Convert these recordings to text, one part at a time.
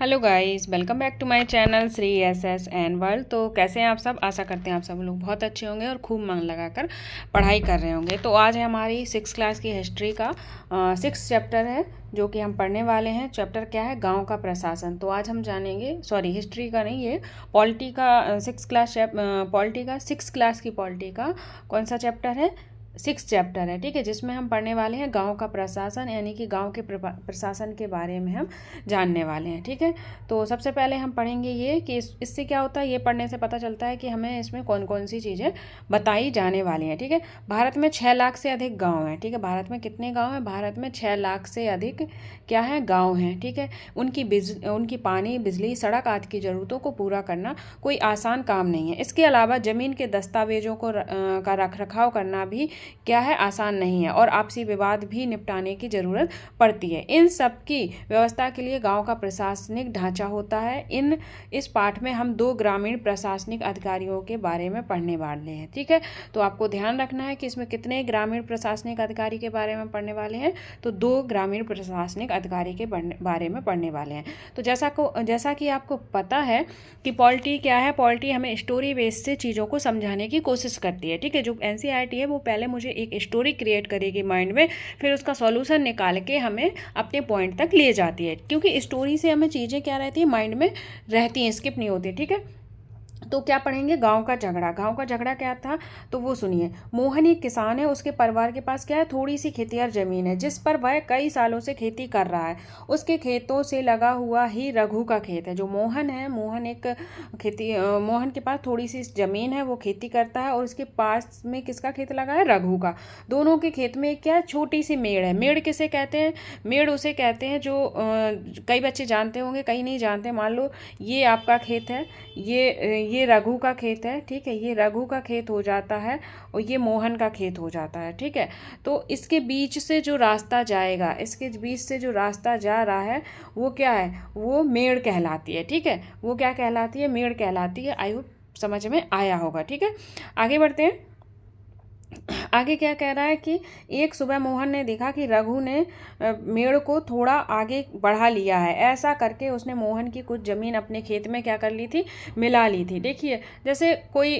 Hello guys, welcome back to my channel Shri S S N world. तो कैसे हैं आप सब? आशा करते हैं आप सब लोग बहुत अच्छे होंगे और खूब मन लगाकर पढ़ाई कर रहे होंगे। तो आज है हमारी 6th क्लास की हिस्ट्री का 6th चैप्टर है जो कि हम पढ़ने वाले हैं। चैप्टर क्या है? गांव का प्रशासन। तो आज हम जानेंगे, सॉरी हिस्ट्री का नहीं, ये पॉलिटी का 6th क्लास पॉलिटी का 6th क्लास की पॉलिटी का कौन सा चैप्टर है? 6th चैप्टर है, ठीक है, जिसमें हम पढ़ने वाले हैं गांव का प्रशासन, यानी कि गांव के प्रशासन के बारे में हम जानने वाले हैं, ठीक है। तो सबसे पहले हम पढ़ेंगे ये कि इससे क्या होता है, ये पढ़ने से पता चलता है कि हमें इसमें कौन कौन सी चीज़ें बताई जाने वाली हैं, ठीक है। भारत में 6 लाख से अधिक गाँव हैं, ठीक है। भारत में कितने गाँव हैं? भारत में 6 लाख से अधिक क्या है? गाँव हैं, ठीक है। उनकी पानी, बिजली, सड़क आदि की ज़रूरतों को पूरा करना कोई आसान काम नहीं है। इसके अलावा ज़मीन के दस्तावेजों का रख रखाव करना भी क्या है? आसान नहीं है, और आपसी विवाद भी निपटाने की ज़रूरत पड़ती है। इन सब की व्यवस्था के लिए गांव का प्रशासनिक ढांचा होता है। इस पाठ में हम 2 ग्रामीण प्रशासनिक अधिकारियों के बारे में पढ़ने वाले हैं, ठीक है। तो आपको ध्यान रखना है कि इसमें कितने ग्रामीण प्रशासनिक अधिकारी के बारे में पढ़ने वाले हैं। तो 2 ग्रामीण प्रशासनिक अधिकारी के बारे में पढ़ने वाले हैं। तो जैसा कि आपको पता है कि पॉलिटी क्या है, पॉलिटी हमें स्टोरी बेस से चीज़ों को समझाने की कोशिश करती है, ठीक है। जो एनसीईआरटी है वो पहले मुझे एक स्टोरी क्रिएट करेगी माइंड में, फिर उसका सॉल्यूशन निकाल के हमें अपने पॉइंट तक ले जाती है, क्योंकि स्टोरी से हमें चीज़ें क्या रहती है, माइंड में रहती हैं, स्किप नहीं होती, ठीक है। तो क्या पढ़ेंगे? गांव का झगड़ा। गांव का झगड़ा क्या था, तो वो सुनिए। मोहन एक किसान है, उसके परिवार के पास क्या है? थोड़ी सी खेतिहर जमीन है जिस पर वह कई सालों से खेती कर रहा है। उसके खेतों से लगा हुआ ही रघु का खेत है। जो मोहन है, मोहन के पास थोड़ी सी जमीन है, वो खेती करता है, और उसके पास में किसका खेत लगा है? रघु का। दोनों के खेत में क्या है? छोटी सी मेड़ है। मेड़ किसे कहते हैं? मेड़ उसे कहते हैं जो कई बच्चे जानते होंगे, कई नहीं जानते। मान लो ये आपका खेत है, ये रघु का खेत है, ठीक है। ये रघु का खेत हो जाता है और ये मोहन का खेत हो जाता है, ठीक है। तो इसके बीच से जो रास्ता जाएगा, इसके बीच से जो रास्ता जा रहा है वो क्या है? वो मेड़ कहलाती है, ठीक है। वो क्या कहलाती है? मेड़ कहलाती है। आई होप समझ में आया होगा, ठीक है। आगे बढ़ते हैं। आगे क्या कह रहा है कि एक सुबह मोहन ने देखा कि रघु ने मेड़ को थोड़ा आगे बढ़ा लिया है। ऐसा करके उसने मोहन की कुछ ज़मीन अपने खेत में क्या कर ली थी? मिला ली थी। देखिए, जैसे कोई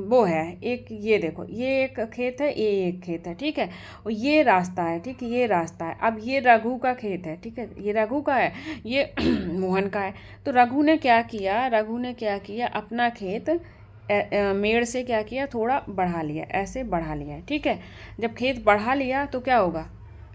वो है, एक ये देखो, ये एक खेत है, ये एक खेत है, ठीक है, और ये रास्ता है, ठीक है, ये रास्ता है। अब ये रघु का खेत है, ठीक है, ये रघु का है, ये मोहन का है। तो रघु ने क्या किया? अपना खेत मेड़ से क्या किया? थोड़ा बढ़ा लिया, ऐसे बढ़ा लिया, ठीक है। जब खेत बढ़ा लिया तो क्या होगा?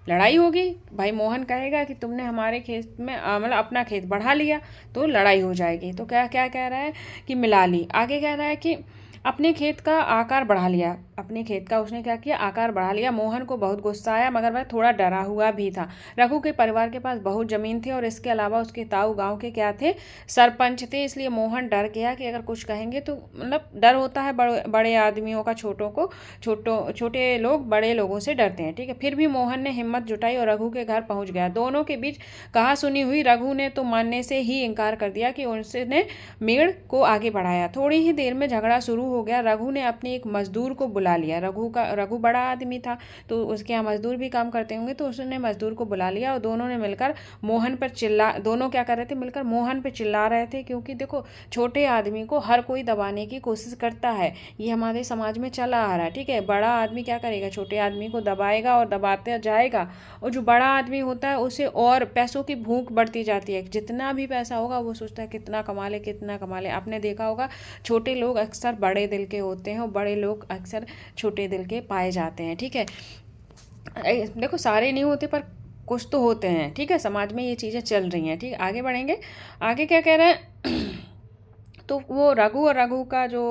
लड़ाई होगी। भाई मोहन कहेगा कि तुमने हमारे खेत में मतलब अपना खेत बढ़ा लिया, तो लड़ाई हो जाएगी। तो क्या क्या कह रहा है कि मिला ली। आगे कह रहा है कि अपने खेत का आकार बढ़ा लिया। अपने खेत का उसने क्या किया? आकार बढ़ा लिया। मोहन को बहुत गुस्सा आया, मगर वह थोड़ा डरा हुआ भी था। रघु के परिवार के पास बहुत जमीन थी, और इसके अलावा उसके ताऊ गांव के क्या थे? सरपंच थे। इसलिए मोहन डर गया कि अगर कुछ कहेंगे तो, मतलब डर होता है बड़े आदमियों का, छोटे लोग बड़े लोगों से डरते हैं, ठीक है। फिर भी मोहन ने हिम्मत जुटाई और रघु के घर पहुंच गया। दोनों के बीच कहा सुनी हुई रघु ने तो मानने से ही इनकार कर दिया कि उसने मेड़ को आगे बढ़ाया। थोड़ी ही देर में झगड़ा शुरू हो गया। रघु ने अपने एक मजदूर को बुला लिया। रघु बड़ा आदमी था, तो उसके यहाँ मजदूर भी काम करते होंगे, तो उसने मजदूर को बुला लिया, और दोनों क्या कर रहे थे? मिलकर मोहन पर चिल्ला रहे थे। क्योंकि देखो, छोटे आदमी को हर कोई दबाने की कोशिश करता है, ये हमारे समाज में चला आ रहा है, ठीक है। बड़ा आदमी क्या करेगा? छोटे आदमी को दबाएगा और दबाते जाएगा, और जो बड़ा आदमी होता है उसे और पैसों की भूख बढ़ती जाती है। जितना भी पैसा होगा वो सोचता है कितना कमा ले, कितना कमा ले। आपने देखा होगा, छोटे लोग अक्सर बड़े दिल के होते हैं, और बड़े लोग अक्सर छोटे दिल के पाए जाते हैं, ठीक है। देखो, सारे नहीं होते पर कुछ तो होते हैं, ठीक है। समाज में ये चीज़ें चल रही हैं, ठीक है। आगे बढ़ेंगे। आगे क्या कह रहे हैं? तो वो रघु और रघु का जो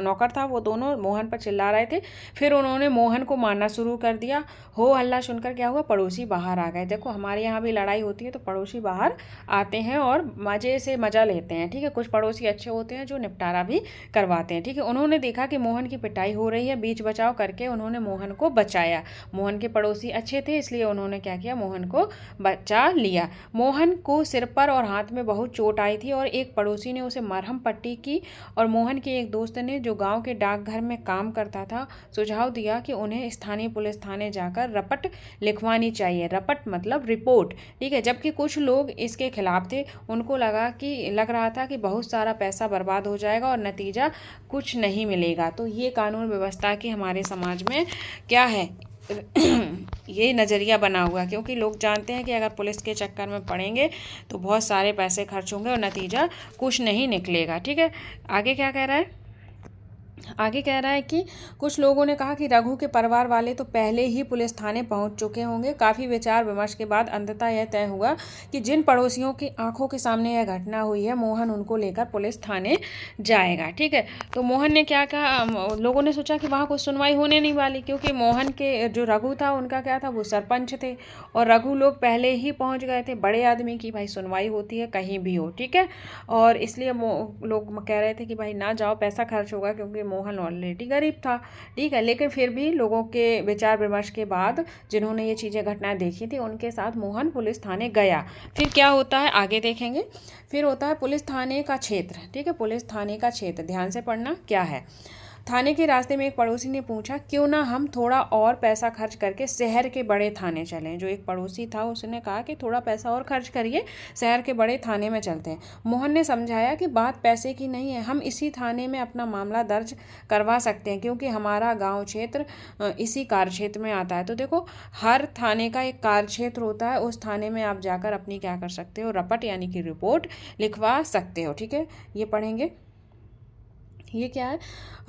नौकर था, वो दोनों मोहन पर चिल्ला रहे थे। फिर उन्होंने मोहन को मारना शुरू कर दिया। हो हल्ला सुनकर क्या हुआ? पड़ोसी बाहर आ गए। देखो, हमारे यहाँ भी लड़ाई होती है तो पड़ोसी बाहर आते हैं और मज़े से मज़ा लेते हैं, ठीक है। कुछ पड़ोसी अच्छे होते हैं जो निपटारा भी करवाते हैं, ठीक है। उन्होंने देखा कि मोहन की पिटाई हो रही है। बीच बचाव करके उन्होंने मोहन को बचाया। मोहन के पड़ोसी अच्छे थे, इसलिए उन्होंने क्या किया? मोहन को बचा लिया। मोहन को सिर पर और हाथ में बहुत चोट आई थी, और एक पड़ोसी ने उसे मरहम पट्टी की और मोहन के एक दोस्त ने, जो गांव के डाकघर में काम करता था, सुझाव दिया कि उन्हें स्थानीय पुलिस थाने जाकर रपट लिखवानी चाहिए। रपट मतलब रिपोर्ट, ठीक है। जबकि कुछ लोग इसके खिलाफ थे, उनको लग रहा था कि बहुत सारा पैसा बर्बाद हो जाएगा और नतीजा कुछ नहीं मिलेगा। तो ये कानून व्यवस्था की हमारे समाज में क्या है ये नज़रिया बना हुआ, क्योंकि लोग जानते हैं कि अगर पुलिस के चक्कर में पड़ेंगे तो बहुत सारे पैसे खर्च होंगे और नतीजा कुछ नहीं निकलेगा, ठीक है। आगे क्या कह रहा है? आगे कह रहा है कि कुछ लोगों ने कहा कि रघु के परिवार वाले तो पहले ही पुलिस थाने पहुंच चुके होंगे। काफ़ी विचार विमर्श के बाद अंततः यह तय हुआ कि जिन पड़ोसियों की आंखों के सामने यह घटना हुई है, मोहन उनको लेकर पुलिस थाने जाएगा, ठीक है। तो मोहन ने क्या कहा, लोगों ने सोचा कि वहाँ कोई सुनवाई होने नहीं वाली, क्योंकि मोहन के जो रघु था उनका क्या था, वो सरपंच थे और रघु लोग पहले ही पहुँच गए थे। बड़े आदमी की भाई सुनवाई होती है कहीं भी हो, ठीक है। और इसलिए लोग कह रहे थे कि भाई ना जाओ, पैसा खर्च होगा, क्योंकि मोहन ऑलरेडी गरीब था, ठीक है। लेकिन फिर भी लोगों के विचार विमर्श के बाद जिन्होंने ये चीज़ें घटनाएं देखी थी, उनके साथ मोहन पुलिस थाने गया। फिर क्या होता है आगे देखेंगे। फिर होता है पुलिस थाने का क्षेत्र, ठीक है। पुलिस थाने का क्षेत्र ध्यान से पढ़ना क्या है। थाने के रास्ते में एक पड़ोसी ने पूछा, क्यों ना हम थोड़ा और पैसा खर्च करके शहर के बड़े थाने चलें। जो एक पड़ोसी था उसने कहा कि थोड़ा पैसा और खर्च करिए, शहर के बड़े थाने में चलते हैं। मोहन ने समझाया कि बात पैसे की नहीं है, हम इसी थाने में अपना मामला दर्ज करवा सकते हैं, क्योंकि हमारा गांव क्षेत्र इसी कार्य क्षेत्र में आता है। तो देखो, हर थाने का एक कार्य क्षेत्र होता है, उस थाने में आप जाकर अपनी क्या कर सकते हो, रपट यानी कि रिपोर्ट लिखवा सकते हो, ठीक है। ये पढ़ेंगे। ये क्या है,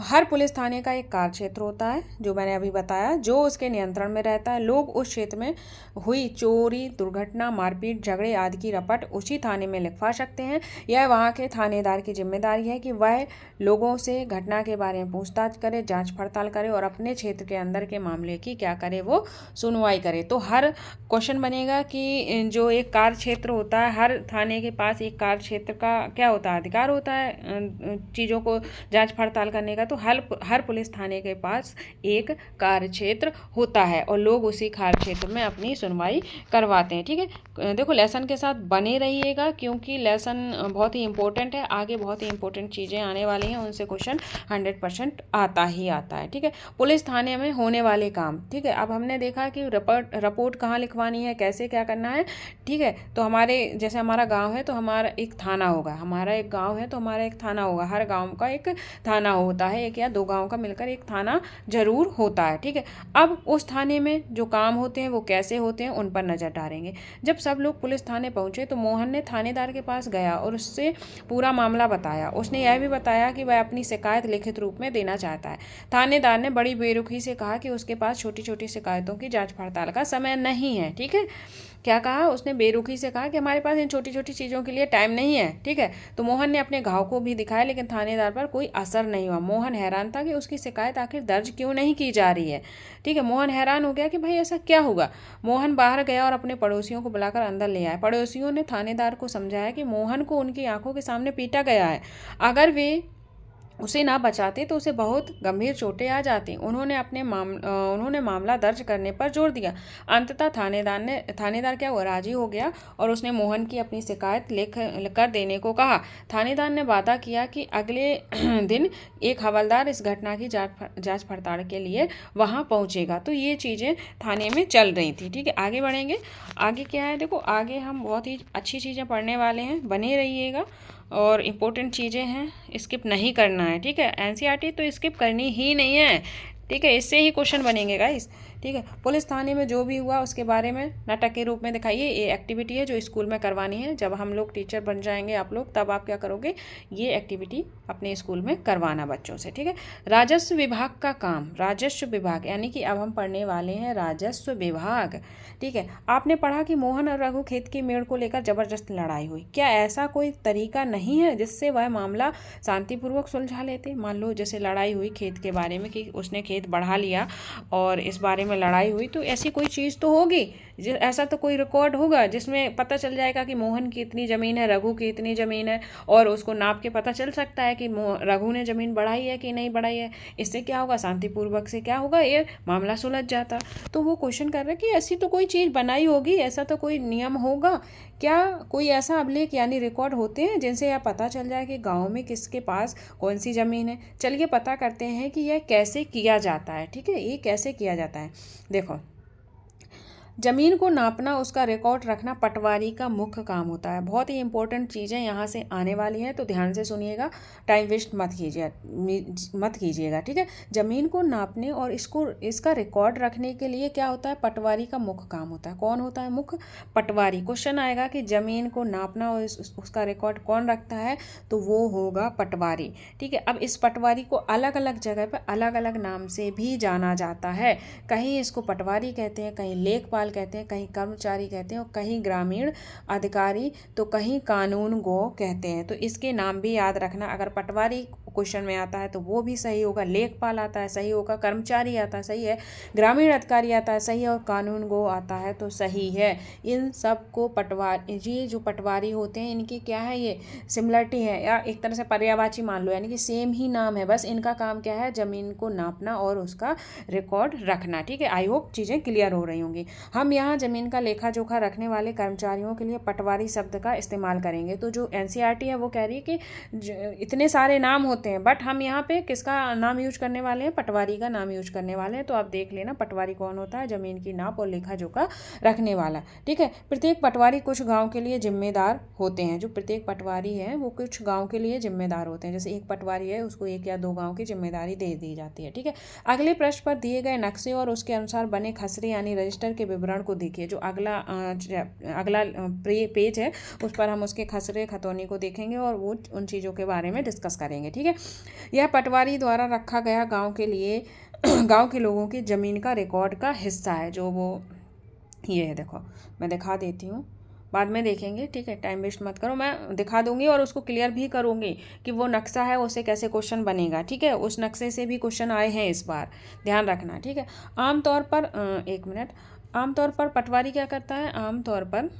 हर पुलिस थाने का एक कार्य क्षेत्र होता है, जो मैंने अभी बताया, जो उसके नियंत्रण में रहता है। लोग उस क्षेत्र में हुई चोरी, दुर्घटना, मारपीट, झगड़े आदि की रपट उसी थाने में लिखवा सकते हैं। यह वहाँ के थानेदार की जिम्मेदारी है कि वह लोगों से घटना के बारे में पूछताछ करे, जांच पड़ताल करे और अपने क्षेत्र के अंदर के मामले की क्या करे, वो सुनवाई करे। तो हर क्वेश्चन बनेगा कि जो एक कार्य क्षेत्र होता है, हर थाने के पास एक कार्य क्षेत्र का क्या होता है, अधिकार होता है चीज़ों को जांच पड़ताल करने का। तो हर पुलिस थाने के पास एक कार्य क्षेत्र होता है और लोग उसी कार्य क्षेत्र में अपनी सुनवाई करवाते हैं, ठीक है। देखो, लेसन के साथ बने रहिएगा, क्योंकि लेसन बहुत ही इंपॉर्टेंट है। आगे बहुत ही इंपॉर्टेंट चीज़ें आने वाली हैं, उनसे क्वेश्चन 100% आता ही आता है, ठीक है। पुलिस थाने में होने वाले काम, ठीक है। अब हमने देखा कि रिपोर्ट कहाँ लिखवानी है, कैसे क्या करना है, ठीक है। तो जैसे हमारा गाँव है तो हमारा एक थाना होगा, हमारा एक गाँव है तो हमारा एक थाना होगा। हर गाँव का एक थाना होता है, एक या दो गांव का मिलकर एक थाना जरूर होता है, ठीक है। अब उस थाने में जो काम होते हैं वो कैसे होते हैं, उन पर नजर डालेंगे। जब सब लोग पुलिस थाने पहुंचे तो मोहन ने थानेदार के पास गया और उससे पूरा मामला बताया। उसने यह भी बताया कि वह अपनी शिकायत लिखित रूप में देना चाहता है। थानेदार ने बड़ी बेरुखी से कहा कि उसके पास छोटी छोटी शिकायतों की जांच पड़ताल का समय नहीं है, ठीक है। क्या कहा उसने? बेरुखी से कहा कि हमारे पास इन छोटी छोटी चीज़ों के लिए टाइम नहीं है, ठीक है। तो मोहन ने अपने घाव को भी दिखाया, लेकिन थानेदार पर कोई असर नहीं हुआ। मोहन हैरान था कि उसकी शिकायत आखिर दर्ज क्यों नहीं की जा रही है, ठीक है। मोहन हैरान हो गया कि भाई ऐसा क्या हुआ। मोहन बाहर गया और अपने पड़ोसियों को बुलाकर अंदर ले आया। पड़ोसियों ने थानेदार को समझाया कि मोहन को उनकी आंखों के सामने पीटा गया है, अगर वे उसे ना बचाते तो उसे बहुत गंभीर चोटें आ जाती। उन्होंने मामला दर्ज करने पर जोर दिया। अंततः थानेदार क्या हुआ, राजी हो गया और उसने मोहन की अपनी शिकायत लिख कर देने को कहा। थानेदार ने वादा किया कि अगले दिन एक हवलदार इस घटना की जांच पड़ताल के लिए वहां पहुंचेगा। तो ये चीज़ें थाने में चल रही थी, ठीक है। आगे बढ़ेंगे। आगे क्या है, देखो आगे हम बहुत ही अच्छी चीज़ें पढ़ने वाले हैं, बने रहिएगा और इम्पोर्टेंट चीज़ें हैं, स्किप नहीं करना है, ठीक है। एनसीईआरटी तो स्किप करनी ही नहीं है, ठीक है। इससे ही क्वेश्चन बनेंगे गाइस, ठीक है। पुलिस थाने में जो भी हुआ उसके बारे में नाटक के रूप में दिखाइए। ये एक्टिविटी है जो स्कूल में करवानी है। जब हम लोग टीचर बन जाएंगे आप लोग, तब आप क्या करोगे, ये एक्टिविटी अपने स्कूल में करवाना बच्चों से, ठीक है। राजस्व विभाग का काम, राजस्व विभाग यानी कि अब हम पढ़ने वाले हैं राजस्व विभाग, ठीक है। आपने पढ़ा कि मोहन और रघु खेत की मेड़ को लेकर जबरदस्त लड़ाई हुई। क्या ऐसा कोई तरीका नहीं है जिससे वह मामला शांतिपूर्वक सुलझा लेते? मान लो जैसे लड़ाई हुई खेत के बारे में कि उसने खेत बढ़ा लिया और इस बारे में लड़ाई हुई, तो ऐसी कोई चीज़ तो होगी ऐसा तो कोई रिकॉर्ड होगा जिसमें पता चल जाएगा कि मोहन की इतनी ज़मीन है, रघु की इतनी ज़मीन है, और उसको नाप के पता चल सकता है कि रघु ने ज़मीन बढ़ाई है कि नहीं बढ़ाई है। इससे क्या होगा, शांतिपूर्वक से क्या होगा, ये मामला सुलझ जाता। तो वो क्वेश्चन कर रहे हैं कि ऐसी तो कोई चीज़ बनाई होगी, ऐसा तो कोई नियम होगा क्या, कोई ऐसा अभिलेख यानी रिकॉर्ड होते हैं जिनसे यह पता चल जाए कि गांव में किसके पास कौन सी ज़मीन है। चलिए पता करते हैं कि यह कैसे किया जाता है। ठीक है, ये कैसे किया जाता है। देखो, ज़मीन को नापना, उसका रिकॉर्ड रखना पटवारी का मुख्य काम होता है। बहुत ही इंपॉर्टेंट चीज़ें यहाँ से आने वाली हैं, तो ध्यान से सुनिएगा, टाइम वेस्ट मत कीजिएगा। ठीक है, ज़मीन को नापने और इसका रिकॉर्ड रखने के लिए क्या होता है, पटवारी का मुख्य काम होता है। कौन होता है मुख्य? पटवारी। क्वेश्चन आएगा कि ज़मीन को नापना और उसका रिकॉर्ड कौन रखता है, तो वो होगा पटवारी। ठीक है, अब इस पटवारी को अलग अलग जगह पर अलग अलग नाम से भी जाना जाता है। कहीं इसको पटवारी कहते हैं, कहीं लेखपाल कहते हैं, कहीं कर्मचारी कहते हैं, और कहीं ग्रामीण अधिकारी, तो कहीं कानून गो कहते हैं। तो इसके नाम भी याद रखना। अगर पटवारी क्वेश्चन में आता है तो वो भी सही होगा, लेखपाल आता है सही होगा, कर्मचारी आता है सही है, ग्रामीण अधिकारी आता है सही है, और कानून गो आता है तो सही है। इन सब को पटवारी, ये जो पटवारी होते हैं इनकी क्या है, ये सिमिलरिटी है, या एक तरह से पर्यायवाची मान लो, यानी कि सेम ही नाम है, बस इनका काम क्या है, ज़मीन को नापना और उसका रिकॉर्ड रखना। ठीक है, आई होप चीज़ें क्लियर हो रही होंगी। हम यहाँ ज़मीन का लेखा जोखा रखने वाले कर्मचारियों के लिए पटवारी शब्द का इस्तेमाल करेंगे। तो जो एनसीईआरटी है वो कह रही है कि इतने सारे नाम होते हैं, बट हम यहाँ पे किसका नाम यूज करने वाले हैं, पटवारी का नाम यूज करने वाले हैं। तो आप देख लेना पटवारी कौन होता है, ज़मीन की नाप और लेखा जोखा रखने वाला। ठीक है, प्रत्येक पटवारी कुछ गाँव के लिए जिम्मेदार होते हैं। जो प्रत्येक पटवारी है वो कुछ गाँव के लिए जिम्मेदार होते हैं। जैसे एक पटवारी है, उसको 1 या 2 गाँव की जिम्मेदारी दे दी जाती है। ठीक है, अगले पृष्ठ पर दिए गए नक्शे और उसके अनुसार बने खसरे यानी रजिस्टर के विवरण को देखिए। जो अगला पेज है उस पर हम उसके खसरे खतौनी को देखेंगे और वो उन चीज़ों के बारे में डिस्कस करेंगे। ठीक है, यह पटवारी द्वारा रखा गया गांव के लिए गांव के लोगों की ज़मीन का रिकॉर्ड का हिस्सा है। जो वो ये है, देखो मैं दिखा देती हूँ, बाद में देखेंगे। ठीक है, टाइम वेस्ट मत करो, मैं दिखा दूंगी और उसको क्लियर भी करूंगी कि वो नक्शा है उससे कैसे क्वेश्चन बनेगा। ठीक है, उस नक्शे से भी क्वेश्चन आए हैं इस बार, ध्यान रखना। ठीक है, आमतौर पर एक मिनट, आमतौर पर पटवारी क्या करता है, आमतौर पर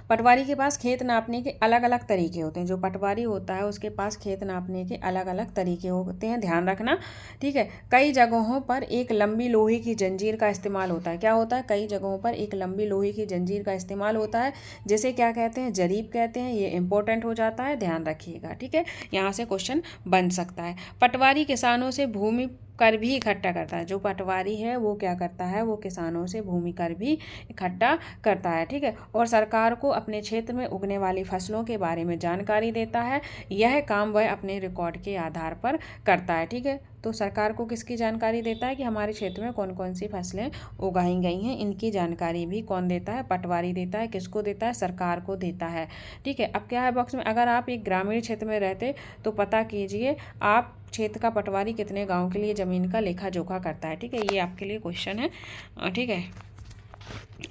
पटवारी के पास खेत नापने के अलग अलग तरीके होते हैं। जो पटवारी होता है उसके पास खेत नापने के अलग अलग तरीके होते हैं, ध्यान रखना। ठीक है, कई जगहों पर एक लंबी लोहे की जंजीर का इस्तेमाल होता है। क्या होता है, कई जगहों पर एक लंबी लोहे की जंजीर का इस्तेमाल होता है, जिसे क्या कहते हैं, जरीब कहते हैं। ये इंपॉर्टेंट हो जाता है, ध्यान रखिएगा। ठीक है, यहाँ से क्वेश्चन बन सकता है। पटवारी किसानों से भूमि कर भी इकट्ठा करता है। जो पटवारी है वो क्या करता है, वो किसानों से भूमि कर भी इकट्ठा करता है। ठीक है, और सरकार को अपने क्षेत्र में उगने वाली फसलों के बारे में जानकारी देता है। यह काम वह अपने रिकॉर्ड के आधार पर करता है। ठीक है, तो सरकार को किसकी जानकारी देता है कि हमारे क्षेत्र में कौन कौन सी फसलें उगाई गई हैं, इनकी जानकारी भी कौन देता है, पटवारी देता है। किसको देता है, सरकार को देता है। ठीक है, अब क्या है बॉक्स में, अगर आप एक ग्रामीण क्षेत्र में रहते तो पता कीजिए आप क्षेत्र का पटवारी कितने गांव के लिए ज़मीन का लेखा जोखा करता है। ठीक है, ये आपके लिए क्वेश्चन है। ठीक है,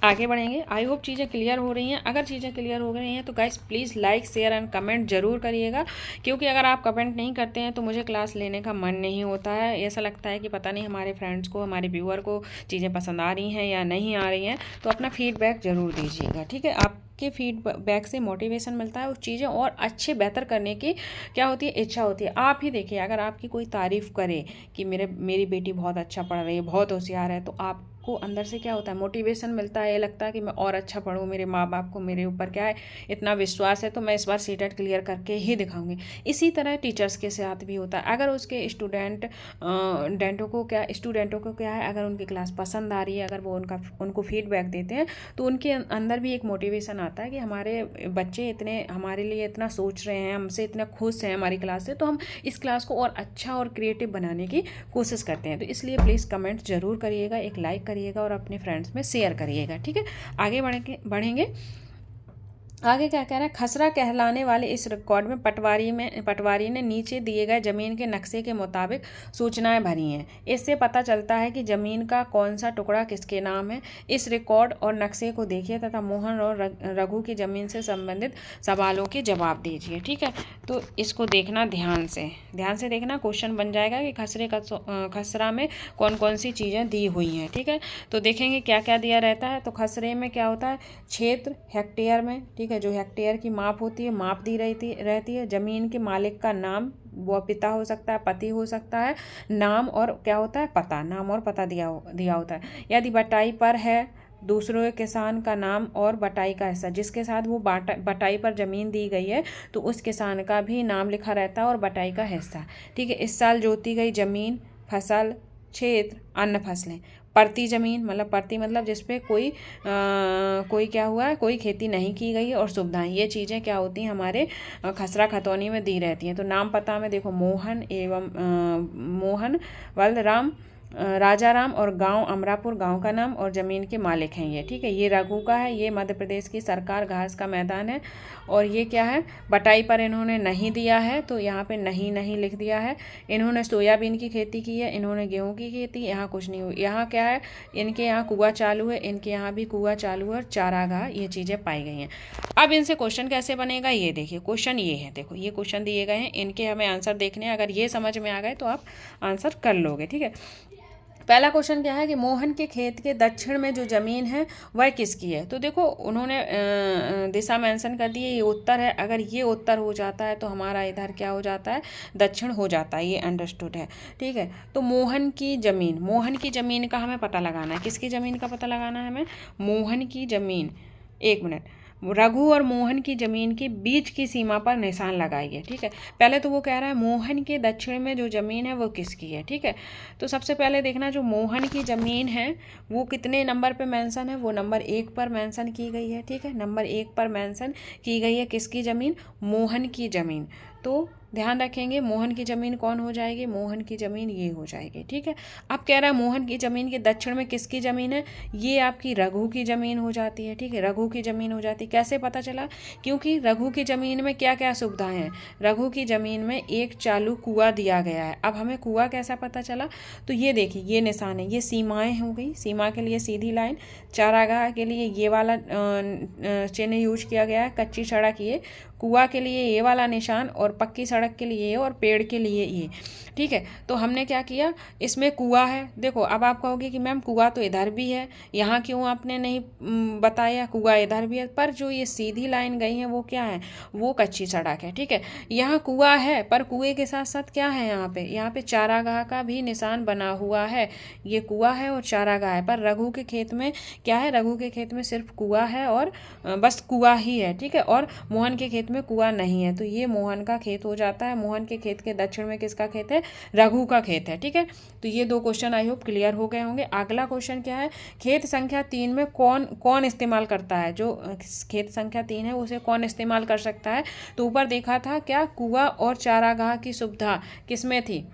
आगे बढ़ेंगे। आई होप चीज़ें क्लियर हो रही हैं। अगर चीज़ें क्लियर हो रही हैं तो guys please like share and comment जरूर करिएगा, क्योंकि अगर आप कमेंट नहीं करते हैं तो मुझे क्लास लेने का मन नहीं होता है। ऐसा लगता है कि पता नहीं हमारे फ्रेंड्स को, हमारे व्यूअर को चीज़ें पसंद आ रही हैं या नहीं आ रही हैं। तो अपना फीडबैक ज़रूर दीजिएगा। ठीक है, आपके फीडबैक से मोटिवेशन मिलता है, उस चीज़ें और अच्छे बेहतर करने की क्या होती है, इच्छा होती है। आप ही देखिए, अगर आपकी कोई तारीफ़ करे कि मेरी बेटी बहुत अच्छा पढ़ रही है, बहुत होशियार है, तो आपको अंदर से क्या होता है, मोटिवेशन मिलता है। ये लगता है कि मैं और अच्छा पढ़ूँ, मेरे माँ बाप को मेरे ऊपर क्या है, इतना विश्वास है, तो मैं इस बार सीटेट क्लियर करके ही दिखाऊंगी। इसी तरह टीचर्स के साथ भी होता है। अगर उसके स्टूडेंटों को क्या है, अगर उनकी क्लास पसंद आ रही है, अगर वो उनको फीडबैक देते हैं, तो उनके अंदर भी एक मोटिवेशन आता है कि हमारे बच्चे इतने हमारे लिए इतना सोच रहे हैं, हमसे इतना खुश हैं हमारी क्लास से, तो हम इस क्लास को और अच्छा और क्रिएटिव बनाने की कोशिश करते हैं। तो इसलिए प्लीज़ कमेंट जरूर करिएगा, एक लाइक करिएगा और अपने फ्रेंड्स में शेयर करिएगा। ठीक है, आगे बढ़ेंगे। आगे क्या कह रहा है, खसरा कहलाने वाले इस रिकॉर्ड में पटवारी ने नीचे दिए गए जमीन के नक्शे के मुताबिक सूचनाएं भरी हैं। इससे पता चलता है कि जमीन का कौन सा टुकड़ा किसके नाम है। इस रिकॉर्ड और नक्शे को देखिए तथा मोहन और रघु की जमीन से संबंधित सवालों के जवाब दीजिए। ठीक है, तो इसको देखना ध्यान से देखना। क्वेश्चन बन जाएगा कि खसरा में कौन कौन सी चीज़ें दी हुई हैं। ठीक है, तो देखेंगे क्या क्या दिया रहता है। तो खसरे में क्या होता है, क्षेत्र हेक्टेयर में, ठीक है, जो हेक्टेयर की माप होती है, माप दी रहती है। जमीन के मालिक का नाम, वो पिता हो सकता है, पति हो सकता है। नाम और क्या होता है, पता, नाम और पता दिया होता है। यदि बटाई पर है, दूसरे किसान का नाम और बटाई का हिस्सा, जिसके साथ वो बटाई पर ज़मीन दी गई है तो उस किसान का भी नाम लिखा रहता है और बटाई का हिस्सा। ठीक है, इस साल जोती गई ज़मीन, फसल, क्षेत्र, अन्य फसलें। परती ज़मीन मतलब जिसपे कोई क्या हुआ है, कोई खेती नहीं की गई है। और सुविधाएं, ये चीज़ें क्या होती हैं, हमारे खसरा खतौनी में दी रहती हैं। तो नाम पता में देखो, मोहन बलराम राजाराम, और गांव अमरापुर, गांव का नाम, और ज़मीन के मालिक हैं ये। ठीक है, ये रघु का है, ये मध्य प्रदेश की सरकार घास का मैदान है। और ये क्या है, बटाई पर इन्होंने नहीं दिया है तो यहाँ पे नहीं लिख दिया है। इन्होंने सोयाबीन की खेती की है, इन्होंने गेहूं की खेती, यहाँ कुछ नहीं हुई। यहाँ क्या है, इनके यहाँ कुआं चालू है, इनके यहाँ भी कुआं चालू है, और चारागाह, ये चीज़ें पाई गई हैं। अब इनसे क्वेश्चन कैसे बनेगा, ये देखिए। क्वेश्चन ये है, देखो ये क्वेश्चन दिए गए हैं, इनके हमें आंसर देखने हैं। अगर ये समझ में आ गए तो आप आंसर कर लोगे। ठीक है, पहला क्वेश्चन क्या है कि मोहन के खेत के दक्षिण में जो ज़मीन है वह किसकी है। तो देखो उन्होंने दिशा मेंशन कर दी है, ये उत्तर है। अगर ये उत्तर हो जाता है तो हमारा इधर क्या हो जाता है, दक्षिण हो जाता है। ये अंडरस्टूड है। ठीक है, तो मोहन की ज़मीन का हमें पता लगाना है। किसकी ज़मीन का पता लगाना है हमें, मोहन की ज़मीन। एक मिनट, रघु और मोहन की ज़मीन के बीच की सीमा पर निशान लगाइए। ठीक है, पहले तो वो कह रहा है मोहन के दक्षिण में जो ज़मीन है वो किसकी है। ठीक है, तो सबसे पहले देखना, जो मोहन की ज़मीन है वो कितने नंबर पे मेंशन है, वो नंबर 1 पर मेंशन की गई है। ठीक है, नंबर 1 पर मेंशन की गई है किसकी ज़मीन, मोहन की ज़मीन। तो ध्यान रखेंगे, मोहन की ज़मीन कौन हो जाएगी, मोहन की ज़मीन ये हो जाएगी। ठीक है, अब कह रहा है मोहन की ज़मीन के दक्षिण में किसकी ज़मीन है, ये आपकी रघु की ज़मीन हो जाती है। ठीक है, रघु की ज़मीन हो जाती है। कैसे पता चला, क्योंकि रघु की ज़मीन में क्या क्या सुविधाएं हैं। रघु की ज़मीन में एक चालू कुआं दिया गया है। अब हमें कुआं कैसा पता चला, तो ये देखिए, ये निशान है, ये सीमाएँ हो गई। सीमा के लिए सीधी लाइन, चारागाह के लिए ये वाला चिन्ह यूज किया गया है, कच्ची सड़क ये, कुआं के लिए ये वाला निशान, और पक्की सड़क के लिए ये, और पेड़ के लिए ये। ठीक है, तो हमने क्या किया, इसमें कुआं है। देखो अब आप कहोगे कि मैम कुआं तो इधर भी है, यहाँ क्यों आपने नहीं बताया, कुआं इधर भी है। पर जो ये सीधी लाइन गई है वो क्या है, वो कच्ची सड़क है। ठीक है, यहाँ कुआं है, पर कुएं के साथ साथ क्या है, यहाँ पे चारागाह का भी निशान बना हुआ है। ये कुआं है और चारागाह है। पर रघु के खेत में क्या है, रघु के खेत में सिर्फ कुआं है, और बस कुआं ही है। ठीक है, और मोहन के खेत में कुआं नहीं है, तो ये मोहन का खेत हो जाता है। मोहन के खेत के दक्षिण में किसका खेत है, रघु का खेत है। ठीक है, तो ये 2 क्वेश्चन आई होप क्लियर हो गए होंगे। अगला क्वेश्चन क्या है, खेत संख्या 3 में कौन इस्तेमाल करता है, जो खेत संख्या 3 है उसे कौन इस्तेमाल कर सकता है। तो ऊपर देखा था क्या, कुआं और चारागाह की सुविधा किसमें थी,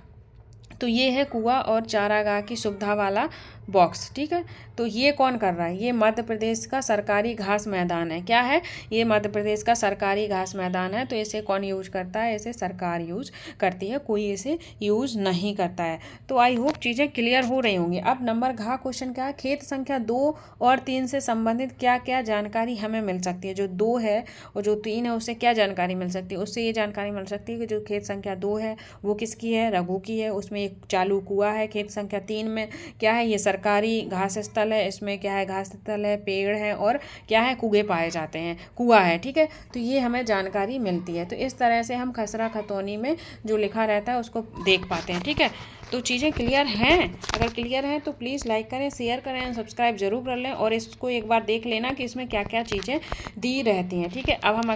तो ये है कुआं और चारागाह की सुविधा वाला बॉक्स। ठीक है, तो ये कौन कर रहा है, ये मध्य प्रदेश का सरकारी घास मैदान है। क्या है, ये मध्य प्रदेश का सरकारी घास मैदान है। तो इसे कौन यूज करता है, इसे सरकार यूज करती है, कोई इसे यूज नहीं करता है। तो आई होप चीज़ें क्लियर हो रही होंगी। अब नंबर घ क्वेश्चन क्या है, खेत संख्या 2 और 3 से संबंधित क्या क्या जानकारी हमें मिल सकती है। जो 2 है और जो 3 है उससे क्या जानकारी मिल सकती है, उससे ये जानकारी मिल सकती है कि जो खेत संख्या 2 है वो किसकी है, रघु की है, उसमें एक चालू कुआं है। खेत संख्या 3 में क्या है, ये सरकारी घास स्थल है, इसमें क्या है, घास स्थल है, पेड़ है, और क्या है, कुएं पाए जाते हैं, कुआं है। ठीक है, तो ये हमें जानकारी मिलती है। तो इस तरह से हम खसरा खतौनी में जो लिखा रहता है उसको देख पाते हैं। ठीक है, तो चीज़ें क्लियर हैं। अगर क्लियर हैं तो प्लीज़ लाइक करें, शेयर करें एंड सब्सक्राइब जरूर कर लें, और इसको एक बार देख लेना कि इसमें क्या क्या चीज़ें दी रहती हैं। ठीक है, अब हम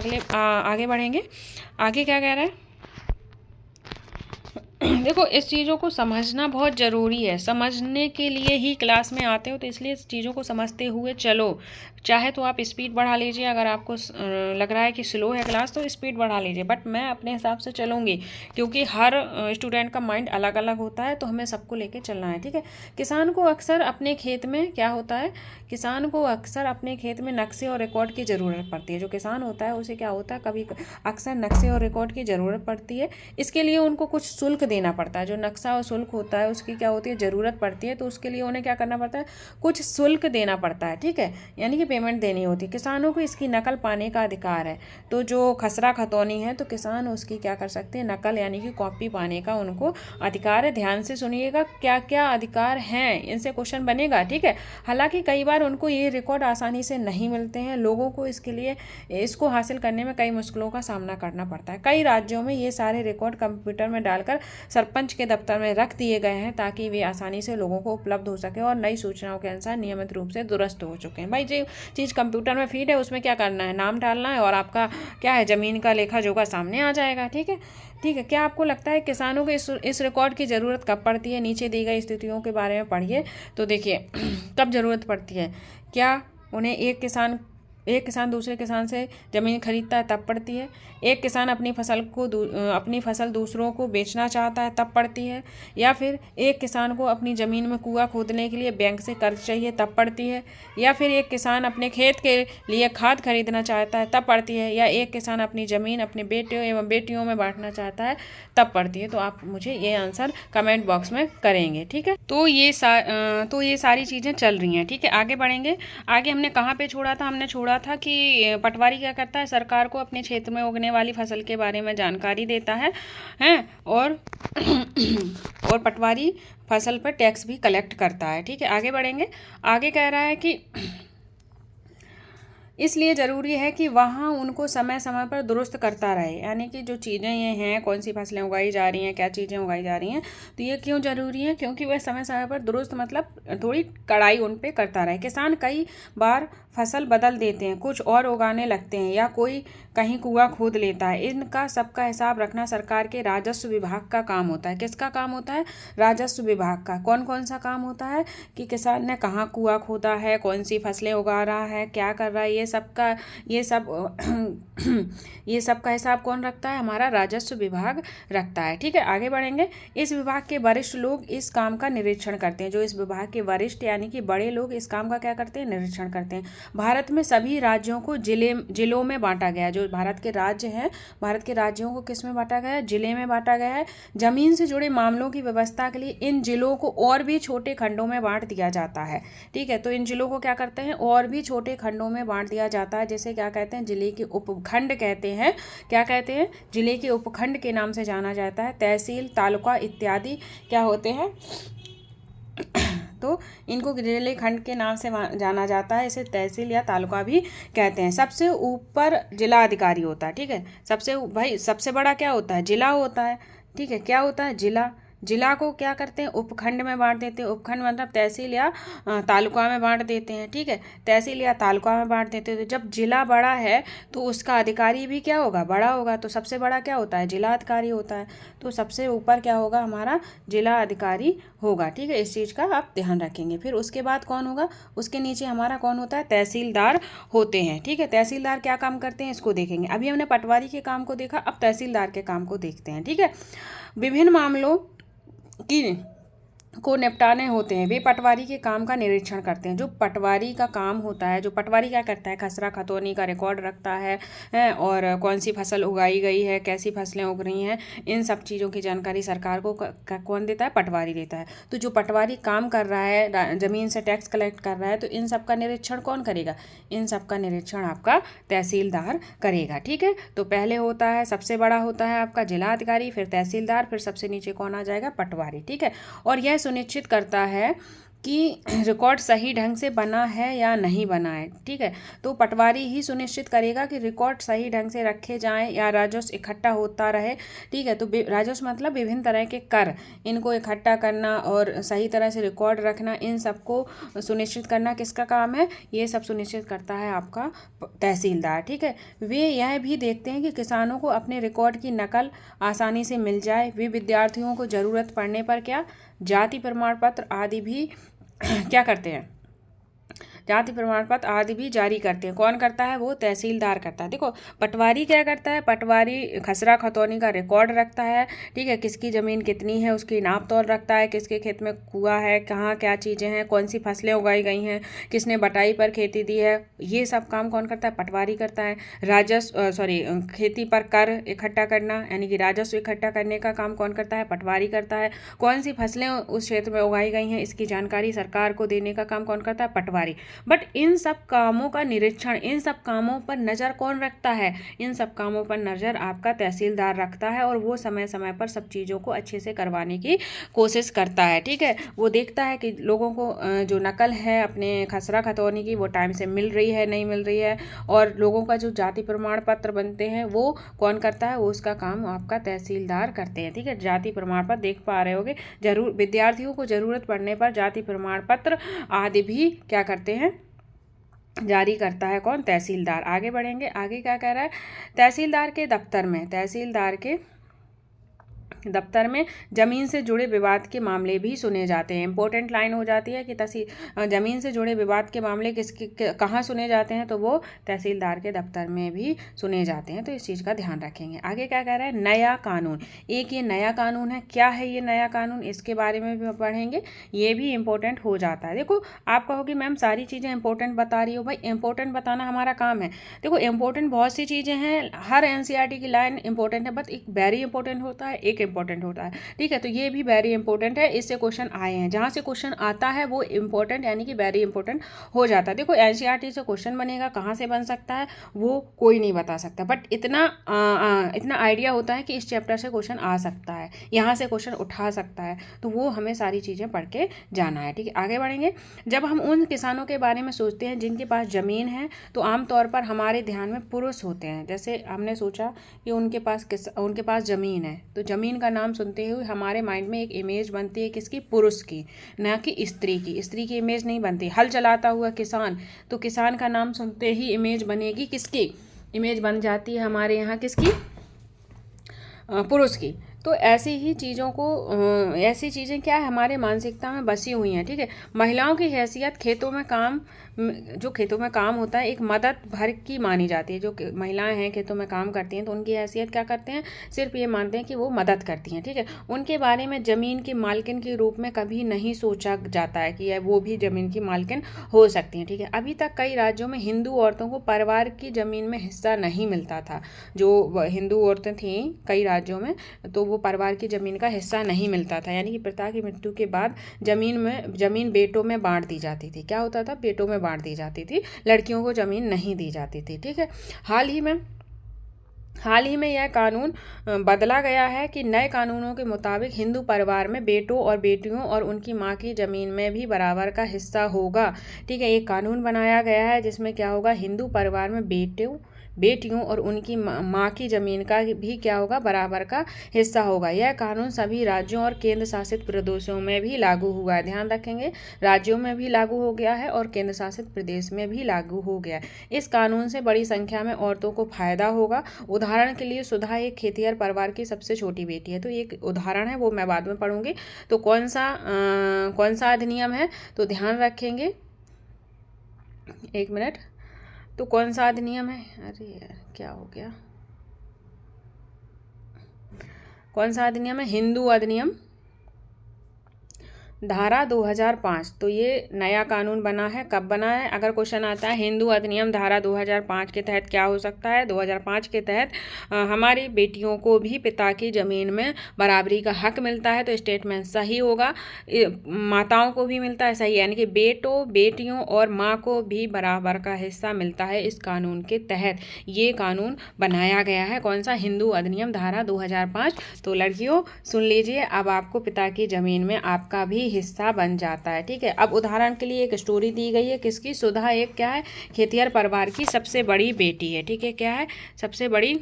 आगे बढ़ेंगे। आगे क्या कह रहे हैं, देखो इस चीज़ों को समझना बहुत ज़रूरी है। समझने के लिए ही क्लास में आते हो, तो इसलिए इस चीज़ों को समझते हुए चलो। चाहे तो आप स्पीड बढ़ा लीजिए, अगर आपको लग रहा है कि स्लो है क्लास तो स्पीड बढ़ा लीजिए, बट मैं अपने हिसाब से चलूँगी, क्योंकि हर स्टूडेंट का माइंड अलग अलग होता है, तो हमें सबको लेके चलना है। ठीक है, किसान को अक्सर अपने खेत में क्या होता है, किसान को अक्सर अपने खेत में नक्शे और रिकॉर्ड की ज़रूरत पड़ती है। जो किसान होता है उसे क्या होता है, कभी अक्सर नक्शे और रिकॉर्ड की ज़रूरत पड़ती है। इसके लिए उनको कुछ शुल्क देना पड़ता है। जो नक्शा और शुल्क होता है उसकी क्या होती है, ज़रूरत पड़ती है, तो उसके लिए उन्हें क्या करना पड़ता है, कुछ शुल्क देना पड़ता है। ठीक है, यानी कि पेमेंट देनी होती है। किसानों को इसकी नकल पाने का अधिकार है। तो जो खसरा खतौनी है तो किसान उसकी क्या कर सकते हैं, नकल यानी कि कॉपी पाने का उनको अधिकार है। ध्यान से सुनिएगा क्या क्या अधिकार हैं, इनसे क्वेश्चन बनेगा। ठीक है, हालांकि कई बार उनको ये रिकॉर्ड आसानी से नहीं मिलते हैं, लोगों को इसके लिए इसको हासिल करने में कई मुश्किलों का सामना करना पड़ता है। कई राज्यों में ये सारे रिकॉर्ड कंप्यूटर में डालकर सरपंच के दफ्तर में रख दिए गए हैं, ताकि वे आसानी से लोगों को उपलब्ध हो सके और नई सूचनाओं के अनुसार नियमित रूप से दुरुस्त हो चुके हैं। भाई जो चीज़ कंप्यूटर में फीड है उसमें क्या करना है, नाम डालना है और आपका क्या है, ज़मीन का लेखा जोखा सामने आ जाएगा। ठीक है, ठीक है। क्या आपको लगता है किसानों को इस रिकॉर्ड की ज़रूरत कब पड़ती है? नीचे दी गई स्थितियों के बारे में पढ़िए। तो देखिए कब ज़रूरत पड़ती है, क्या उन्हें एक किसान दूसरे किसान से ज़मीन खरीदता है तब पड़ती है। एक किसान अपनी फसल दूसरों को बेचना चाहता है तब पड़ती है। या फिर एक किसान को अपनी ज़मीन में कुआं खोदने के लिए बैंक से कर्ज चाहिए तब पड़ती है। या फिर एक किसान अपने खेत के लिए खाद खरीदना चाहता है तब पड़ती है। या एक किसान अपनी ज़मीन अपने बेटियों एवं बेटियों में बांटना चाहता है तब पड़ती है। तो आप मुझे ये आंसर कमेंट बॉक्स में करेंगे। ठीक है, तो ये सारी चीज़ें चल रही हैं। ठीक है, आगे बढ़ेंगे। आगे हमने कहाँ पे छोड़ा था, हमने छोड़ा था कि पटवारी क्या करता है, सरकार को अपने क्षेत्र में उगने वाली फसल के बारे में जानकारी देता है और और पटवारी फसल पर टैक्स भी कलेक्ट करता है। ठीक है, आगे बढ़ेंगे। आगे कह रहा है कि इसलिए ज़रूरी है कि वहाँ उनको समय समय पर दुरुस्त करता रहे, यानी कि जो चीज़ें ये हैं, कौन सी फसलें उगाई जा रही हैं, क्या चीज़ें उगाई जा रही हैं, तो ये क्यों ज़रूरी है, क्योंकि वह समय समय पर दुरुस्त मतलब थोड़ी कड़ाई उन पे करता रहे। किसान कई बार फसल बदल देते हैं, कुछ और उगाने लगते हैं, या कोई कहीं कुआं खोद लेता है। इनका सबका हिसाब रखना सरकार के राजस्व विभाग का काम होता है। किसका काम होता है? राजस्व विभाग का। कौन कौन सा काम होता है कि किसान ने कहाँ कुआं खोदा है, कौन सी फसलें उगा रहा है, क्या कर रहा है, ये सब का हिसाब कौन रखता है? हमारा राजस्व विभाग रखता है। ठीक है, आगे बढ़ेंगे। इस विभाग के वरिष्ठ लोग इस काम का निरीक्षण करते हैं। जो इस विभाग के वरिष्ठ यानी कि बड़े लोग इस काम का क्या करते हैं? निरीक्षण करते हैं। भारत में सभी राज्यों को जिलों में बांटा गया है। जो भारत के राज्य हैं, भारत के राज्यों को किस में बांटा गया है? जिले में बांटा गया है। जमीन से जुड़े मामलों की व्यवस्था के लिए इन जिलों को और भी छोटे खंडों में बांट दिया जाता है। ठीक है, तो इन जिलों को क्या करते हैं? और भी छोटे खंडों में बांट दिया जाता है, जैसे क्या कहते हैं? जिले के उपखंड कहते हैं। क्या कहते हैं? जिले के उपखंड के नाम से जाना जाता है। तहसील, तालुका इत्यादि क्या होते हैं? तो इनको जिले खंड के नाम से जाना जाता है। इसे तहसील या तालुका भी कहते हैं। सबसे ऊपर जिला अधिकारी होता है। ठीक है, सबसे बड़ा क्या होता है? जिला होता है। ठीक है, क्या होता है? जिला को क्या करते हैं? उपखंड में बांट देते हैं। उपखंड मतलब तहसील या तालुका में बांट देते हैं। ठीक है, तहसील या तालुका में बांट देते हैं। तो जब जिला बड़ा है तो उसका अधिकारी भी क्या होगा? बड़ा होगा। तो सबसे बड़ा क्या होता है? जिला अधिकारी होता है। तो सबसे ऊपर क्या होगा? हमारा जिला अधिकारी होगा। ठीक है, इस चीज़ का आप ध्यान रखेंगे। फिर उसके बाद कौन होगा? उसके नीचे हमारा कौन होता है? तहसीलदार होते हैं। ठीक है, तहसीलदार क्या काम करते हैं इसको देखेंगे। अभी हमने पटवारी के काम को देखा, अब तहसीलदार के काम को देखते हैं। ठीक है, विभिन्न मामलों को निपटाने होते हैं। वे पटवारी के काम का निरीक्षण करते हैं। जो पटवारी का काम होता है, जो पटवारी क्या करता है? खसरा खतौनी का रिकॉर्ड रखता है और कौन सी फसल उगाई गई है, कैसी फसलें उग रही हैं, इन सब चीज़ों की जानकारी सरकार को कौन देता है? पटवारी देता है। तो जो पटवारी काम कर रहा है, ज़मीन से टैक्स कलेक्ट कर रहा है, तो इन सब का निरीक्षण कौन करेगा? इन सब का निरीक्षण आपका तहसीलदार करेगा। ठीक है, तो पहले होता है, सबसे बड़ा होता है आपका जिला अधिकारी, फिर तहसीलदार, फिर सबसे नीचे कौन आ जाएगा? पटवारी। ठीक है, और यह सुनिश्चित करता है कि रिकॉर्ड सही ढंग से बना है या नहीं बना है। ठीक है, तो पटवारी ही सुनिश्चित करेगा कि रिकॉर्ड सही ढंग से रखे जाएं या राजस्व इकट्ठा होता रहे। ठीक है, तो राजस्व मतलब विभिन्न तरह के कर, इनको इकट्ठा करना और सही तरह से रिकॉर्ड रखना, इन सबको सुनिश्चित करना किसका काम है? ये सब सुनिश्चित करता है आपका तहसीलदार। ठीक है, वे यह भी देखते हैं कि किसानों को अपने रिकॉर्ड की नकल आसानी से मिल जाए। वे विद्यार्थियों को ज़रूरत पड़ने पर क्या जाति प्रमाण पत्र आदि भी क्या करते हैं? जाति प्रमाण पत्र आदि भी जारी करते हैं। कौन करता है? वो तहसीलदार करता है। देखो पटवारी क्या करता है? पटवारी खसरा खतौनी का रिकॉर्ड रखता है, ठीक है, किसकी ज़मीन कितनी है उसकी नाप तौल रखता है, किसके खेत में कुआं है, कहाँ क्या चीज़ें हैं, कौन सी फसलें उगाई गई हैं, किसने बटाई पर खेती दी है, ये सब काम कौन करता है? पटवारी करता है। खेती पर कर इकट्ठा करना यानी कि राजस्व इकट्ठा करने का काम कौन करता है? पटवारी करता है। कौन सी फसलें उस क्षेत्र में उगाई गई हैं इसकी जानकारी सरकार को देने का काम कौन करता है? पटवारी। बट इन सब कामों का निरीक्षण, इन सब कामों पर नज़र कौन रखता है? इन सब कामों पर नज़र आपका तहसीलदार रखता है और वो समय समय पर सब चीज़ों को अच्छे से करवाने की कोशिश करता है, ठीक है। वो देखता है कि लोगों को जो नकल है अपने खसरा खतौनी की वो टाइम से मिल रही है नहीं मिल रही है, और लोगों का जो जाति प्रमाण पत्र बनते हैं वो कौन करता है? वो उसका काम आपका तहसीलदार करते हैं, ठीक है। जाति प्रमाण पत्र देख पा रहे होगे, जरूर विद्यार्थियों को ज़रूरत पड़ने पर जाति प्रमाण पत्र आदि भी क्या करते हैं? जारी करता है कौन? तहसीलदार। आगे बढ़ेंगे, आगे क्या कह रहा है? तहसीलदार के दफ्तर में ज़मीन से जुड़े विवाद के मामले भी सुने जाते हैं। इंपॉर्टेंट लाइन हो जाती है कि ज़मीन से जुड़े विवाद के मामले कहाँ सुने जाते हैं? तो वो तहसीलदार के दफ्तर में भी सुने जाते हैं, तो इस चीज़ का ध्यान रखेंगे। आगे क्या कह रहा है? नया कानून। एक ये नया कानून है। क्या है ये नया कानून? इसके बारे में भी पढ़ेंगे, ये भी इंपॉर्टेंट हो जाता है। देखो आप कहोगे मैम सारी चीज़ें इंपॉर्टेंट बता रही हो। भाई इंपॉर्टेंट बताना हमारा काम है। देखो इंपॉर्टेंट बहुत सी चीज़ें हैं, हर एनसीईआरटी की लाइन इंपॉर्टेंट है, बट एक वेरी इंपॉर्टेंट होता है, एक इंपॉर्टेंट होता है, ठीक है। तो ये भी वेरी इंपॉर्टेंट है, इससे क्वेश्चन आए हैं। जहाँ से क्वेश्चन आता है वो इंपॉर्टेंट यानी कि वेरी इंपॉर्टेंट हो जाता है। देखो एनसीईआरटी से क्वेश्चन बनेगा, कहाँ से बन सकता है वो कोई नहीं बता सकता, बट इतना आइडिया होता है कि इस चैप्टर से क्वेश्चन आ सकता है, यहाँ से क्वेश्चन उठा सकता है, तो वो हमें सारी चीज़ें पढ़ के जाना है, ठीक है। आगे बढ़ेंगे। जब हम उन किसानों के बारे में सोचते हैं जिनके पास ज़मीन है, तो आमतौर पर हमारे ध्यान में पुरुष होते हैं। जैसे हमने सोचा कि उनके पास ज़मीन है, तो ज़मीन का नाम सुनते हुए हमारे माइंड में एक इमेज बनती है किसकी? पुरुष की, ना कि स्त्री की इमेज नहीं बनती। हल चलाता हुआ किसान, तो किसान का नाम सुनते ही इमेज बनेगी किसकी? इमेज बन जाती है हमारे यहाँ किसकी? पुरुष की। तो ऐसी चीज़ें क्या है हमारे मानसिकता में बसी हुई हैं, ठीक है। महिलाओं की हैसियत खेतों में काम होता है एक मदद भर की मानी जाती है। जो महिलाएं हैं खेतों में काम करती हैं तो उनकी हैसियत क्या करते हैं? सिर्फ ये मानते हैं कि वो मदद करती हैं, ठीक है। उनके बारे में ज़मीन की मालकिन के रूप में कभी नहीं सोचा जाता है कि वो भी ज़मीन की मालकिन हो सकती हैं, ठीक है। अभी तक कई राज्यों में हिंदू औरतों को परिवार की ज़मीन में हिस्सा नहीं मिलता था। जो हिंदू औरतें थीं कई राज्यों में, तो वो परिवार की ज़मीन का हिस्सा नहीं मिलता था, यानी कि पिता की मृत्यु के बाद ज़मीन बेटों में बांट दी जाती थी। क्या होता था? बेटों में बांट दी जाती थी, लड़कियों को ज़मीन नहीं दी जाती थी, ठीक है। हाल ही में यह कानून बदला गया है कि नए कानूनों के मुताबिक हिंदू परिवार में बेटों और बेटियों और उनकी माँ की ज़मीन में भी बराबर का हिस्सा होगा, ठीक है। एक कानून बनाया गया है जिसमें क्या होगा? हिंदू परिवार में बेटियों और उनकी माँ की ज़मीन का भी क्या होगा? बराबर का हिस्सा होगा। यह कानून सभी राज्यों और केंद्र शासित प्रदेशों में भी लागू हुआ है। ध्यान रखेंगे, राज्यों में भी लागू हो गया है और केंद्र शासित प्रदेश में भी लागू हो गया है। इस कानून से बड़ी संख्या में औरतों को फायदा होगा। उदाहरण के लिए सुधा एक खेतिहर परिवार की सबसे छोटी बेटी है, तो एक उदाहरण है, वो मैं बाद में पढ़ूंगी। तो कौन सा अधिनियम है? तो ध्यान रखेंगे, एक मिनट। तो कौन सा अधिनियम है? अरे यार क्या हो गया? कौन सा अधिनियम है? हिंदू अधिनियम धारा 2005। तो ये नया कानून बना है। कब बना है? अगर क्वेश्चन आता है हिंदू अधिनियम धारा 2005 के तहत क्या हो सकता है? 2005 के तहत हमारी बेटियों को भी पिता की ज़मीन में बराबरी का हक मिलता है, तो स्टेटमेंट सही होगा। माताओं को भी मिलता है, सही, यानी कि बेटियों और माँ को भी बराबर का हिस्सा मिलता है। इस कानून के तहत ये कानून बनाया गया है। कौन सा? हिंदू अधिनियम धारा 2005। तो लड़कियों सुन लीजिए, अब आपको पिता की ज़मीन में आपका भी हिस्सा बन जाता है, ठीक है। अब उदाहरण के लिए एक स्टोरी दी गई है किसकी? सुधा एक क्या है? खेतिहर परिवार की सबसे बड़ी बेटी है, ठीक है। क्या है? सबसे बड़ी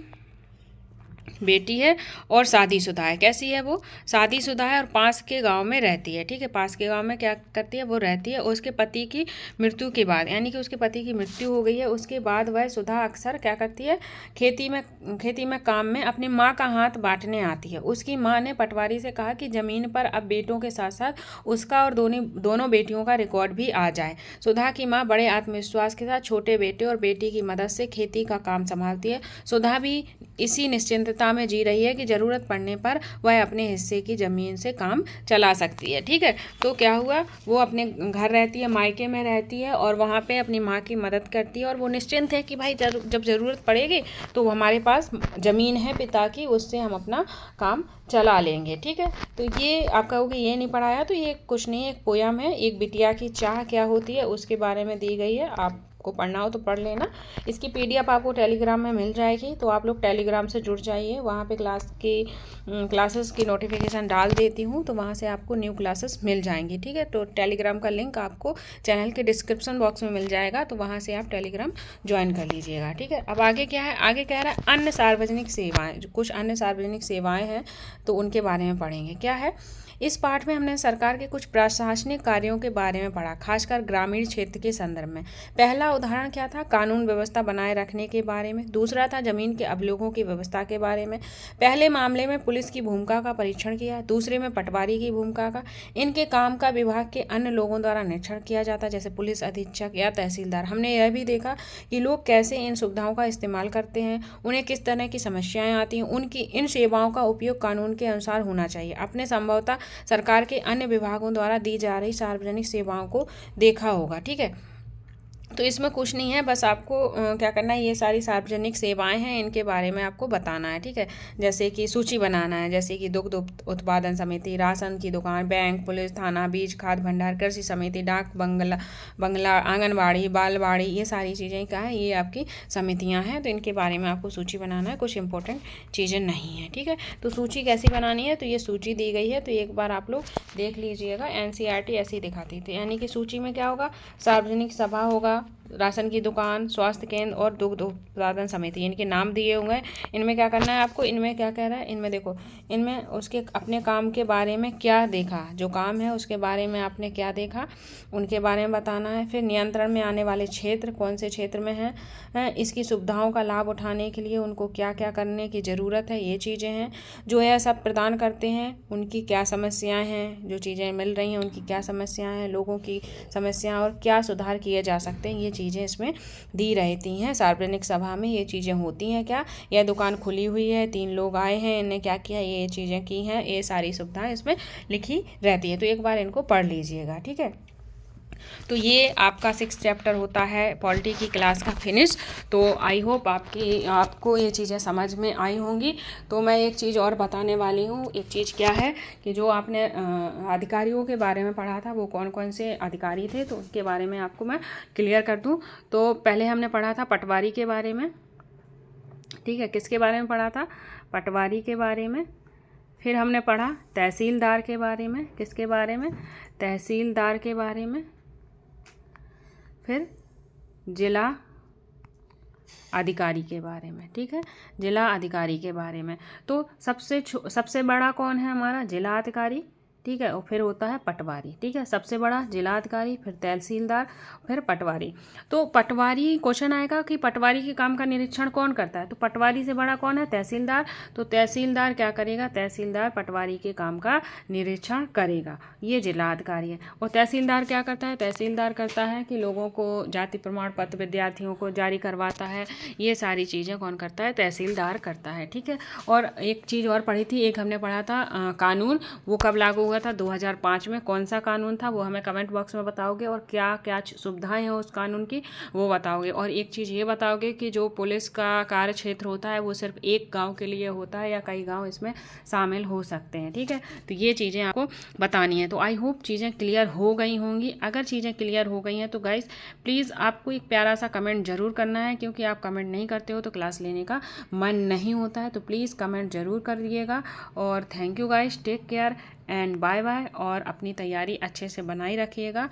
बेटी है और शादीशुदा है। कैसी है वो? शादीशुदा है और पास के गांव में रहती है। ठीक है, पास के गांव में क्या करती है? वो रहती है। उसके पति की मृत्यु के बाद, यानी कि उसके पति की मृत्यु हो गई है, उसके बाद वह सुधा अक्सर क्या करती है? खेती में काम में अपनी माँ का हाथ बांटने आती है। उसकी माँ ने पटवारी से कहा कि जमीन पर अब बेटों के साथ साथ उसका और दोनों बेटियों का रिकॉर्ड भी आ जाए। सुधा की माँ बड़े आत्मविश्वास के साथ छोटे बेटे और बेटी की मदद से खेती का काम संभालती है। सुधा भी इसी निश्चिंतता में जी रही है कि जरूरत पड़ने पर वह अपने हिस्से की जमीन से काम चला सकती है। ठीक है, तो क्या हुआ? वो अपने घर रहती है, मायके में रहती है और वहाँ पे अपनी माँ की मदद करती है और वो निश्चिंत है कि भाई जब ज़रूरत पड़ेगी तो हमारे पास ज़मीन है पिता की, उससे हम अपना काम चला लेंगे। ठीक है, तो ये आप कहोगे ये नहीं पढ़ाया, तो ये कुछ नहीं, एक पोयम है, एक बिटिया की चाह क्या होती है उसके बारे में दी गई है। आपको पढ़ना हो तो पढ़ लेना। इसकी पीडीएफ आपको टेलीग्राम में मिल जाएगी, तो आप लोग टेलीग्राम से जुड़ जाइए। वहाँ पे क्लासेस की नोटिफिकेशन डाल देती हूँ, तो वहाँ से आपको न्यू क्लासेस मिल जाएंगी। ठीक है, तो टेलीग्राम का लिंक आपको चैनल के डिस्क्रिप्शन बॉक्स में मिल जाएगा, तो वहाँ से आप टेलीग्राम ज्वाइन कर लीजिएगा। ठीक है, अब आगे क्या है? आगे कह रहा है अन्य सार्वजनिक सेवाएं। जो कुछ अन्य सार्वजनिक सेवाएं हैं तो उनके बारे में पढ़ेंगे। क्या है? इस पाठ में हमने सरकार के कुछ प्रशासनिक कार्यों के बारे में पढ़ा, खासकर ग्रामीण क्षेत्र के संदर्भ में। पहला उदाहरण क्या था? कानून व्यवस्था बनाए रखने के बारे में। दूसरा था जमीन के अवलोकों की व्यवस्था के बारे में। पहले मामले में पुलिस की भूमिका का परीक्षण किया, दूसरे में पटवारी की भूमिका का। इनके काम का विभाग के अन्य लोगों द्वारा निरीक्षण किया जाता, जैसे पुलिस अधीक्षक या तहसीलदार। हमने यह भी देखा कि लोग कैसे इन सुविधाओं का इस्तेमाल करते हैं, उन्हें किस तरह की समस्याएं आती हैं, उनकी इन सेवाओं का उपयोग कानून के अनुसार होना चाहिए। अपने संभवतः सरकार के अन्य विभागों द्वारा दी जा रही सार्वजनिक सेवाओं को देखा होगा। ठीक है, तो इसमें कुछ नहीं है, बस आपको क्या करना है, ये सारी सार्वजनिक सेवाएं हैं, इनके बारे में आपको बताना है। ठीक है, जैसे कि सूची बनाना है, जैसे कि दुग्ध उत्पादन समिति, राशन की दुकान, बैंक, पुलिस थाना, बीज खाद भंडार, कृषि समिति, डाक बंगला, आंगनबाड़ी, बालवाड़ी, ये सारी चीज़ें क्या है? ये आपकी समितियाँ हैं, तो इनके बारे में आपको सूची बनाना है। कुछ इंपॉर्टेंट चीज़ें नहीं है। ठीक है, तो सूची कैसी बनानी है? तो ये सूची दी गई है, तो एक बार आप लोग देख लीजिएगा। NCERT ऐसे ही दिखाती थी, यानी कि सूची में क्या होगा? सार्वजनिक सभा होगा, राशन की दुकान, स्वास्थ्य केंद्र और दुग्ध उत्पादन समिति, इनके नाम दिए हुए हैं। इनमें क्या करना है आपको? इनमें क्या कह रहा है? इनमें देखो, इनमें उसके अपने काम के बारे में क्या देखा, जो काम है उसके बारे में आपने क्या देखा, उनके बारे में बताना है। फिर नियंत्रण में आने वाले क्षेत्र कौन से क्षेत्र में हैं, इसकी सुविधाओं का लाभ उठाने के लिए उनको क्या क्या करने की ज़रूरत है, ये चीज़ें हैं। जो यह सब प्रदान करते हैं उनकी क्या समस्याएँ हैं, जो चीज़ें मिल रही हैं उनकी क्या समस्याएँ हैं, लोगों की समस्याएँ और क्या सुधार किए जा सकते हैं, ये चीज़ें इसमें दी रहती हैं। सार्वजनिक सभा में ये चीज़ें होती हैं। क्या? यह दुकान खुली हुई है, 3 लोग आए हैं, इन्हें क्या किया, ये चीज़ें की हैं, ये सारी सुविधाएं इसमें लिखी रहती है। तो एक बार इनको पढ़ लीजिएगा। ठीक है, तो ये आपका 6 चैप्टर होता है पॉलिटी की क्लास का फिनिश। तो आई होप आपको ये चीज़ें समझ में आई होंगी। तो मैं एक चीज़ और बताने वाली हूँ। एक चीज़ क्या है कि जो आपने अधिकारियों के बारे में पढ़ा था, वो कौन कौन से अधिकारी थे, तो उनके बारे में आपको मैं क्लियर कर दूँ। तो पहले हमने पढ़ा था पटवारी के बारे में। ठीक है, किसके बारे में पढ़ा था? पटवारी के बारे में। फिर हमने पढ़ा तहसीलदार के बारे में। किसके बारे में? तहसीलदार के बारे में। फिर जिला अधिकारी के बारे में। ठीक है, जिला अधिकारी के बारे में। तो सबसे बड़ा कौन है? हमारा जिला अधिकारी। ठीक है, और फिर होता है पटवारी। ठीक है, सबसे बड़ा जिला अधिकारी, फिर तहसीलदार, फिर पटवारी। तो पटवारी क्वेश्चन आएगा कि पटवारी के काम का निरीक्षण कौन करता है? तो पटवारी से बड़ा कौन है? तहसीलदार। तो तहसीलदार क्या करेगा? तहसीलदार पटवारी के काम का निरीक्षण करेगा। ये जिला अधिकारी है। और तहसीलदार क्या करता है? तहसीलदार करता है कि लोगों को जाति प्रमाण पत्र विद्यार्थियों को जारी करवाता है। ये सारी चीज़ें कौन करता है? तहसीलदार करता है। ठीक है, और एक चीज़ और पढ़ी थी, एक हमने पढ़ा था कानून। वो कब लागू हुआ था? 2005 में। कौन सा कानून था वो हमें कमेंट बॉक्स में बताओगे, और क्या क्या सुविधाएं हैं उस कानून की वो बताओगे। और एक चीज़ ये बताओगे कि जो पुलिस का कार्य क्षेत्र होता है वो सिर्फ एक गांव के लिए होता है या कई गांव इसमें शामिल हो सकते हैं। ठीक है, तो ये चीज़ें आपको बतानी है। तो आई होप चीज़ें क्लियर हो गई होंगी। अगर चीज़ें क्लियर हो गई हैं तो गाइस प्लीज़ आपको एक प्यारा सा कमेंट ज़रूर करना है, क्योंकि आप कमेंट नहीं करते हो तो क्लास लेने का मन नहीं होता है। तो प्लीज़ कमेंट ज़रूर कर दिएगा। और thank you guys, take care and bye bye. और अपनी तैयारी अच्छे से बनाई रखिएगा।